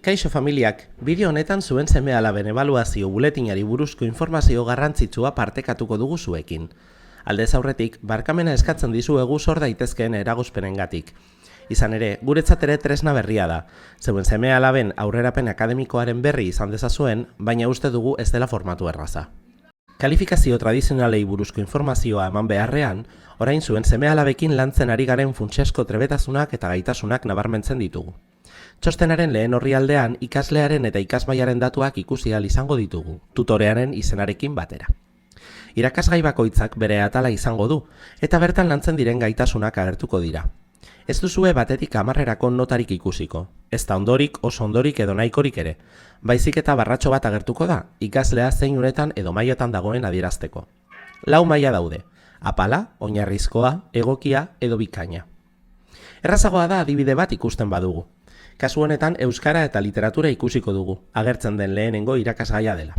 Kaixo familiak, bideo honetan zuen seme-alaben ebaluazio buletinari buruzko informazio garrantzitsua partekatuko dugu zuekin. Aldez aurretik, barkamena eskatzen dizuegu sor daitezkeen eragozpenengatik. Izan ere, guretzat ere tresna berria da. Zeuen seme-alaben aurrerapen akademikoaren berri izan dezazuen, baina uste dugu ez dela formatu erraza. Kalifikazio tradizionalei buruzko informazioa eman beharrean, orain zuen seme-alabekin lantzen ari garen funtsezko trebetasunak eta gaitasunak nabarmentzen ditugu. Txostenaren lehen orrialdean ikaslearen eta ikasmaiaren datuak ikusi ahal izango ditugu, tutorearen izenarekin batera. Irakasgai bakoitzak bere atala izango du, eta bertan lantzen diren gaitasunak agertuko dira. Ez duzue batetik 10erako notarik ikusiko, ez da ondorik, oso ondorik edo nahikorik ere, baizik eta barratxo bat agertuko da, ikaslea zein unetan edo mailetan dagoen adierazteko. 4 maila daude, apala, oinarrizkoa, egokia edo bikaina. Errazagoa da adibide bat ikusten badugu. Kasu honetan euskara eta literatura ikusiko dugu, agertzen den lehenengo irakasgaia dela.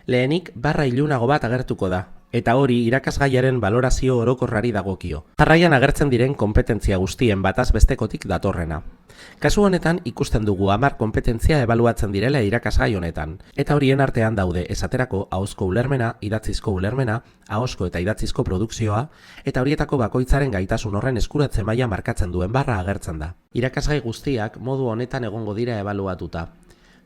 Lehenik barra ilunago bat agertuko da, eta hori irakasgaiaren balorazio orokorrari dagokio. Jarraian agertzen diren konpetentzia guztien bataz bestekotik datorrena. Kasu honetan ikusten dugu 10 konpetentzia ebaluatzen direla irakasgai honetan, eta horien artean daude esaterako ahozko ulermena, idatzizko ulermena, ahozko eta idatzizko produkzioa, eta horietako bakoitzaren gaitasun horren eskuratze maila markatzen duen barra agertzen da. Irakasgai guztiak modu honetan egongo dira ebaluatuta.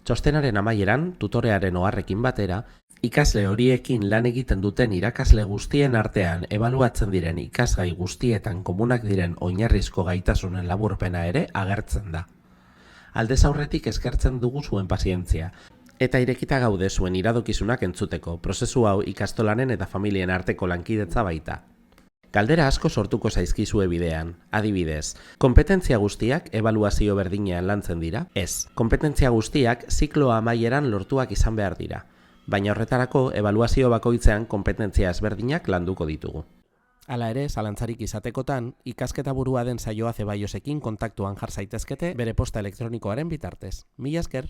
Txostenaren amaieran, tutorearen oharrekin batera, ikasle horiekin lan egiten duten irakasle guztien artean ebaluatzen diren ikasgai guztietan komunak diren oinarrizko gaitasunen laburpena ere agertzen da. Aldez aurretik eskertzen dugu zuen pazientzia, eta irekita gaude zuen iradokizunak entzuteko, prozesu hau ikastolanen eta familien arteko lankidetza baita. Galdera asko sortuko zaizkizue bidean, adibidez, konpetentzia guztiak ebaluazio berdinean lantzen dira? Ez, konpetentzia guztiak zikloa amaieran lortuak izan behar dira, baina horretarako ebaluazio bakoitzean konpetentzia ezberdinak landuko ditugu. Hala ere, zalantzarik izatekotan, ikasketa burua den Saioa Zeballosekin kontaktuan jar zaitezkete bere posta elektronikoaren bitartez. Mila esker!